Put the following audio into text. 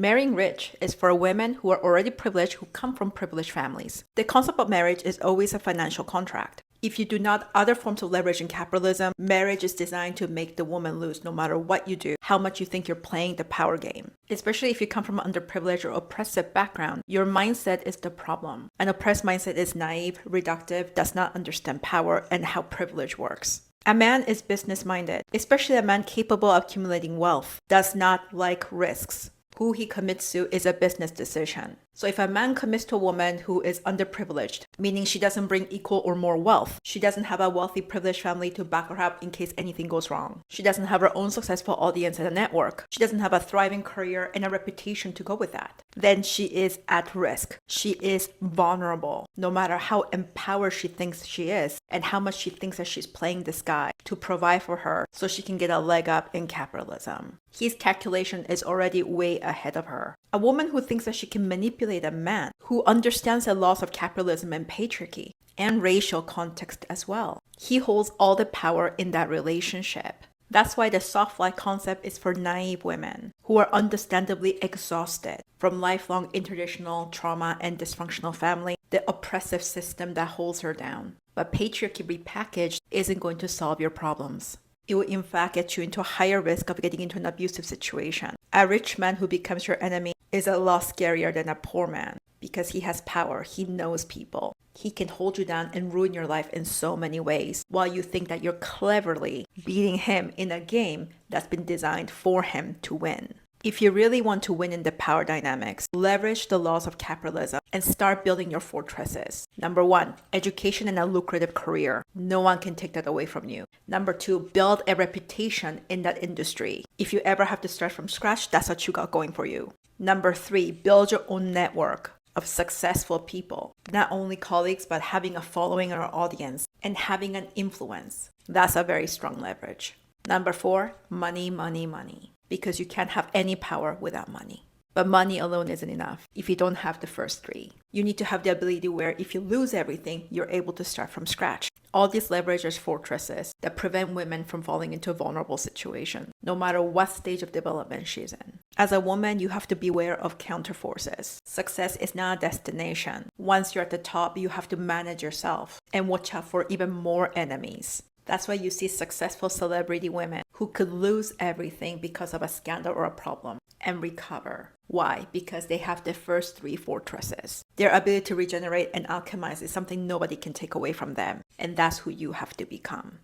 Marrying rich is for women who are already privileged, who come from privileged families. The concept of marriage is always a financial contract. If you do not other forms of leverage in capitalism, marriage is designed to make the woman lose no matter what you do, how much you think you're playing the power game. Especially if you come from an underprivileged or oppressive background, your mindset is the problem. An oppressed mindset is naive, reductive, does not understand power and how privilege works. A man is business-minded, especially a man capable of accumulating wealth, does not like risks. Who he commits to is a business decision. So if a man commits to a woman who is underprivileged, meaning she doesn't bring equal or more wealth, she doesn't have a wealthy privileged family to back her up in case anything goes wrong, she doesn't have her own successful audience and a network, she doesn't have a thriving career and a reputation to go with that, then she is at risk. She is vulnerable, no matter how empowered she thinks she is and how much she thinks that she's playing this guy to provide for her so she can get a leg up in capitalism. His calculation is already way ahead of her. A woman who thinks that she can manipulate a man, who understands the laws of capitalism and patriarchy, and racial context as well. He holds all the power in that relationship. That's why the soft life concept is for naive women who are understandably exhausted from lifelong intergenerational trauma and dysfunctional family, the oppressive system that holds her down. But patriarchy repackaged isn't going to solve your problems. It will in fact get you into a higher risk of getting into an abusive situation. A rich man who becomes your enemy is a lot scarier than a poor man because he has power, he knows people. He can hold you down and ruin your life in so many ways while you think that you're cleverly beating him in a game that's been designed for him to win. If you really want to win in the power dynamics, leverage the laws of capitalism and start building your fortresses. Number 1, education and a lucrative career. No one can take that away from you. Number 2, build a reputation in that industry. If you ever have to start from scratch, that's what you got going for you. Number 3, build your own network of successful people. Not only colleagues, but having a following or audience and having an influence. That's a very strong leverage. Number 4, money, money, money. Because you can't have any power without money. But money alone isn't enough if you don't have the first 3. You need to have the ability where if you lose everything, you're able to start from scratch. All these leverage are fortresses that prevent women from falling into a vulnerable situation, no matter what stage of development she's in. As a woman, you have to beware of counterforces. Success is not a destination. Once you're at the top, you have to manage yourself and watch out for even more enemies. That's why you see successful celebrity women who could lose everything because of a scandal or a problem and recover. Why? Because they have the first 3 fortresses. Their ability to regenerate and alchemize is something nobody can take away from them. And that's who you have to become.